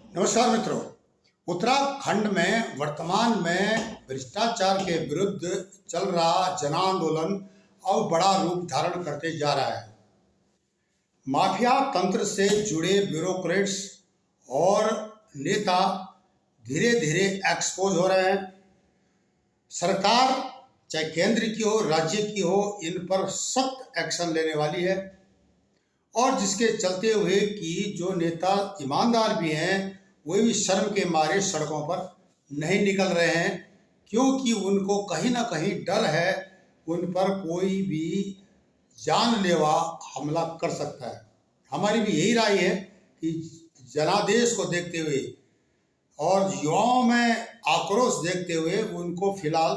नमस्कार मित्रों। उत्तराखंड में वर्तमान में भ्रष्टाचार के विरुद्ध चल रहा जन आंदोलन अब बड़ा रूप धारण करते जा रहा है। माफिया तंत्र से जुड़े ब्यूरोक्रेट्स और नेता धीरे धीरे एक्सपोज हो रहे हैं। सरकार चाहे केंद्र की हो राज्य की हो, इन पर सख्त एक्शन लेने वाली है और जिसके चलते हुए कि जो नेता ईमानदार भी हैं वे भी शर्म के मारे सड़कों पर नहीं निकल रहे हैं, क्योंकि उनको कहीं ना कहीं डर है उन पर कोई भी जानलेवा हमला कर सकता है। हमारी भी यही राय है कि जनादेश को देखते हुए और युवाओं में आक्रोश देखते हुए उनको फिलहाल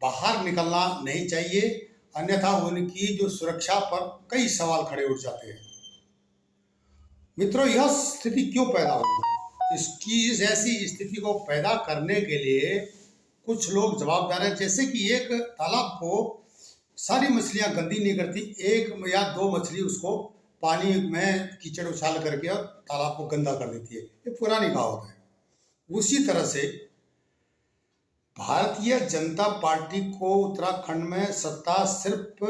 बाहर निकलना नहीं चाहिए, अन्यथा उनकी जो सुरक्षा पर कई सवाल खड़े उठ जाते हैं। मित्रों, यह स्थिति क्यों पैदा हुई? इस ऐसी स्थिति को पैदा करने के लिए कुछ लोग जवाबदार हैं। जैसे कि एक तालाब को सारी मछलियां गंदी नहीं करती, एक या दो मछली उसको पानी में कीचड़ उछाल करके और तालाब को गंदा कर देती है। ये पुरानी कहावत है। उसी तरह से भारतीय जनता पार्टी को उत्तराखंड में सत्ता सिर्फ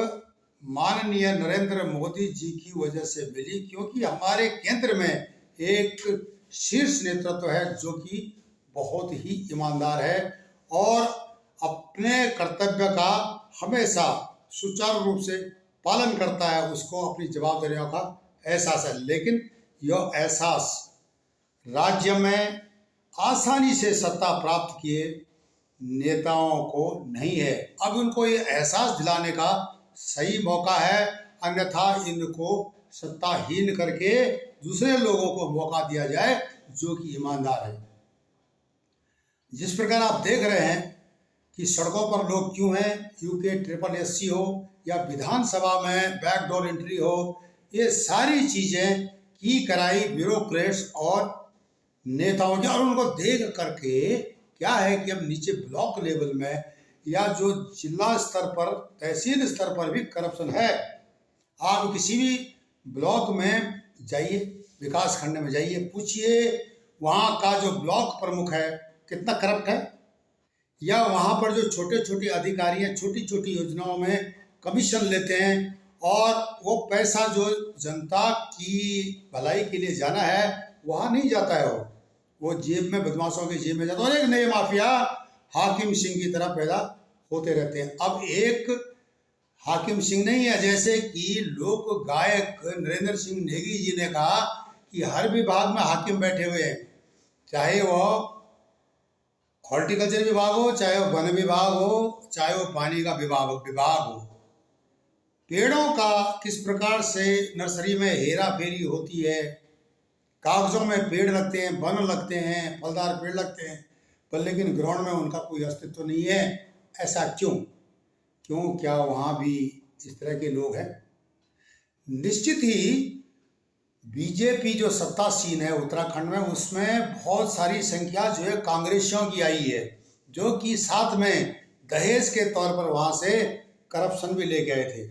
माननीय नरेंद्र मोदी जी की वजह से मिली, क्योंकि हमारे केंद्र में एक शीर्ष नेतृत्व है जो कि बहुत ही ईमानदार है और अपने कर्तव्य का हमेशा सुचारू रूप से पालन करता है। उसको अपनी जवाबदारियों का एहसास है, लेकिन यह एहसास राज्य में आसानी से सत्ता प्राप्त किए नेताओं को नहीं है। अब उनको ये एहसास दिलाने का सही मौका है, अन्यथा इनको सत्ताहीन करके दूसरे लोगों को मौका दिया जाए जो कि ईमानदार है। जिस प्रकार आप देख रहे हैं कि सड़कों पर लोग क्यों हैं, यूके SSS हो या विधानसभा में बैकडोर एंट्री हो, ये सारी चीजें की कराई ब्यूरोक्रेट्स और नेताओं की। और उनको देख करके क्या है कि अब नीचे ब्लॉक लेवल में या जो जिला स्तर पर, तहसील स्तर पर भी करप्शन है। आप किसी भी ब्लॉक में जाइए, विकास खंड में जाइए, पूछिए वहाँ का जो ब्लॉक प्रमुख है कितना करप्ट है, या वहाँ पर जो छोटे छोटे अधिकारी हैं छोटी छोटी योजनाओं में कमीशन लेते हैं और वो पैसा जो जनता की भलाई के लिए जाना है वहाँ नहीं जाता है, वो जेब में, बदमाशों की जेब में जाता है और एक नए माफिया हाकिम सिंह की तरह पैदा होते रहते हैं। अब एक हाकिम सिंह नहीं है, जैसे कि लोक गायक नरेंद्र सिंह नेगी जी ने कहा कि हर विभाग में हाकिम बैठे हुए हैं, चाहे वह हॉर्टिकल्चर विभाग हो, चाहे वो वन विभाग हो, चाहे वो पानी का विभाग हो। पेड़ों का किस प्रकार से नर्सरी में हेरा फेरी होती है, कागजों में पेड़ लगते हैं, वन लगते हैं, फलदार पेड़ लगते हैं, पर लेकिन ग्राउंड में उनका कोई अस्तित्व नहीं है। ऐसा क्यों? क्या वहाँ भी इस तरह के लोग हैं? निश्चित ही बीजेपी जो सत्तासीन है उत्तराखंड में, उसमें बहुत सारी संख्या जो है कांग्रेसियों की आई है, जो कि साथ में दहेज के तौर पर वहाँ से करप्शन भी लेके आए थे।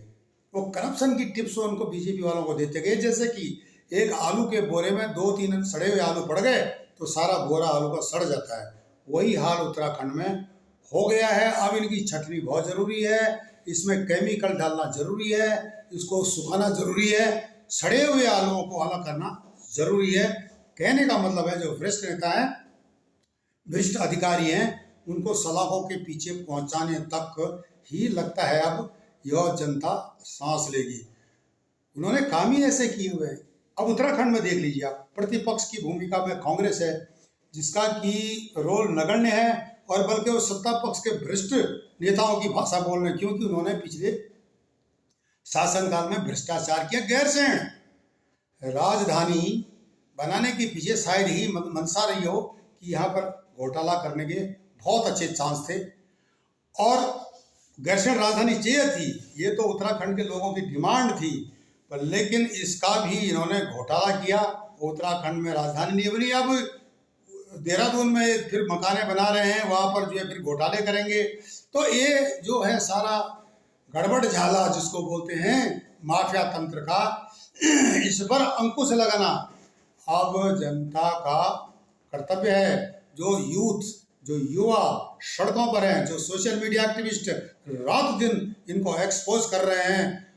वो करप्शन की टिप्स उनको बीजेपी वालों को देते गए। जैसे कि एक आलू के बोरे में 2-3 सड़े हुए आलू पड़ गए तो सारा बोरा आलू का सड़ जाता है। वही हाल उत्तराखंड में हो गया है। अब इनकी छटनी बहुत जरूरी है, इसमें केमिकल डालना जरूरी है, इसको सुखाना जरूरी है, सड़े हुए आलूओं को अलग करना जरूरी है। कहने का मतलब है जो भ्रष्ट नेता है, भ्रष्ट अधिकारी हैं, उनको सलाखों के पीछे पहुंचाने तक ही लगता है अब यह जनता सांस लेगी। उन्होंने काम ही ऐसे किए हुए हैं। अब उत्तराखंड में देख लीजिए आप, प्रतिपक्ष की भूमिका में कांग्रेस है जिसका कि रोल नगण्य है, और बल्कि वो सत्ता पक्ष के भ्रष्ट नेताओं की भाषा बोल रहे हैं, क्योंकि उन्होंने पिछले शासनकाल में भ्रष्टाचार किया। गैरसैंण राजधानी बनाने के पीछे शायद ही मंशा रही हो कि यहाँ पर घोटाला करने के बहुत अच्छे चांस थे और गैरसैंण राजधानी चाहिए थी। ये तो उत्तराखंड के लोगों की डिमांड थी, पर लेकिन इसका भी इन्होंने घोटाला किया। उत्तराखंड में राजधानी नहीं बनी, अब देहरादून में फिर मकाने बना रहे हैं, वहाँ पर जो है फिर घोटाले करेंगे। तो ये जो है सारा गड़बड़ झाला जिसको बोलते हैं माफिया तंत्र का, इस पर अंकुश लगाना अब जनता का कर्तव्य है, जो यूथ, जो युवा सड़कों पर हैं, जो सोशल मीडिया एक्टिविस्ट रात दिन इनको एक्सपोज कर रहे हैं,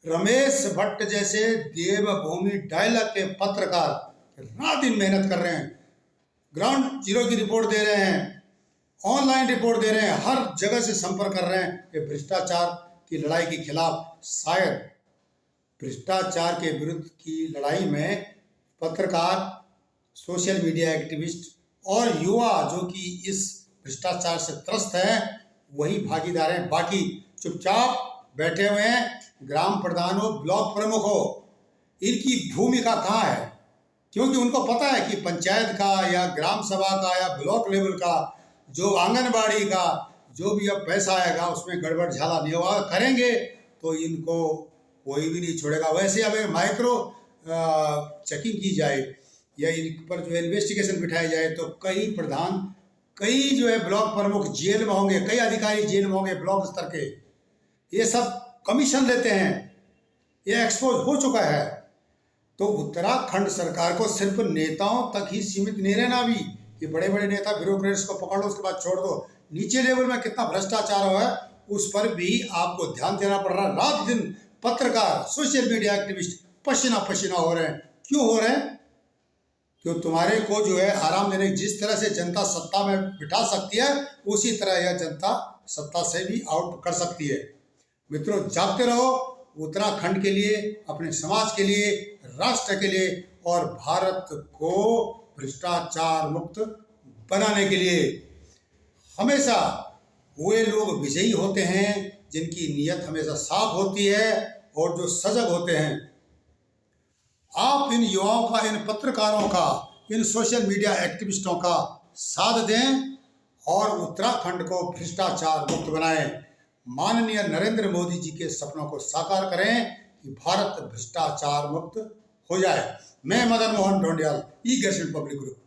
रमेश भट्ट जैसे देवभूमि डायलॉग के पत्रकार रात दिन मेहनत कर रहे हैं, ग्राउंड जीरो की रिपोर्ट दे रहे हैं, ऑनलाइन रिपोर्ट दे रहे हैं, हर जगह से संपर्क कर रहे हैं कि भ्रष्टाचार की लड़ाई के खिलाफ। शायद भ्रष्टाचार के विरुद्ध की लड़ाई में पत्रकार, सोशल मीडिया एक्टिविस्ट और युवा जो कि इस भ्रष्टाचार से त्रस्त हैं वही भागीदार हैं। बाकी चुपचाप बैठे हुए हैं ग्राम प्रधान हो, ब्लॉक प्रमुख हो, इनकी भूमिका कहाँ है? क्योंकि उनको पता है कि पंचायत का या ग्राम सभा का या ब्लॉक लेवल का जो आंगनबाड़ी का जो भी अब पैसा आएगा उसमें गड़बड़ झाला नहीं करेंगे तो इनको कोई भी नहीं छोड़ेगा। वैसे अब माइक्रो चेकिंग की जाए या इन पर जो इन्वेस्टिगेशन बिठाई जाए तो कई प्रधान, कई जो है ब्लॉक प्रमुख जेल में होंगे, कई अधिकारी जेल में होंगे ब्लॉक स्तर के। ये सब कमीशन लेते हैं, ये एक्सपोज हो चुका है। तो उत्तराखंड सरकार को सिर्फ नेताओं तक ही सीमित नहीं रहना भी कि बड़े बड़े नेता ब्यूरोक्रेट्स को पकड़ लो उसके बाद छोड़ दो। नीचे लेवल में कितना भ्रष्टाचार हुआ है उस पर भी आपको ध्यान देना पड़ रहा है। रात दिन पत्रकार, सोशल मीडिया एक्टिविस्ट पसीना पसीना हो रहे हैं। क्यों हो रहे हैं? क्यों तुम्हारे को जो है आराम देने, जिस तरह से जनता सत्ता में बिठा सकती है उसी तरह यह जनता सत्ता से भी आउट कर सकती है। मित्रों, जागते रहो उत्तराखंड के लिए, अपने समाज के लिए, राष्ट्र के लिए और भारत को भ्रष्टाचार मुक्त बनाने के लिए। हमेशा वे लोग विजयी होते हैं जिनकी नीयत हमेशा साफ होती है और जो सजग होते हैं। आप इन युवाओं का, इन पत्रकारों का, इन सोशल मीडिया एक्टिविस्टों का साथ दें और उत्तराखंड को भ्रष्टाचार मुक्त बनाएं। माननीय नरेंद्र मोदी जी के सपनों को साकार करें कि भारत भ्रष्टाचार मुक्त हो जाए। मैं मदन मोहन ढोंडियाल, ई-गवर्नमेंट पब्लिक ग्रुप।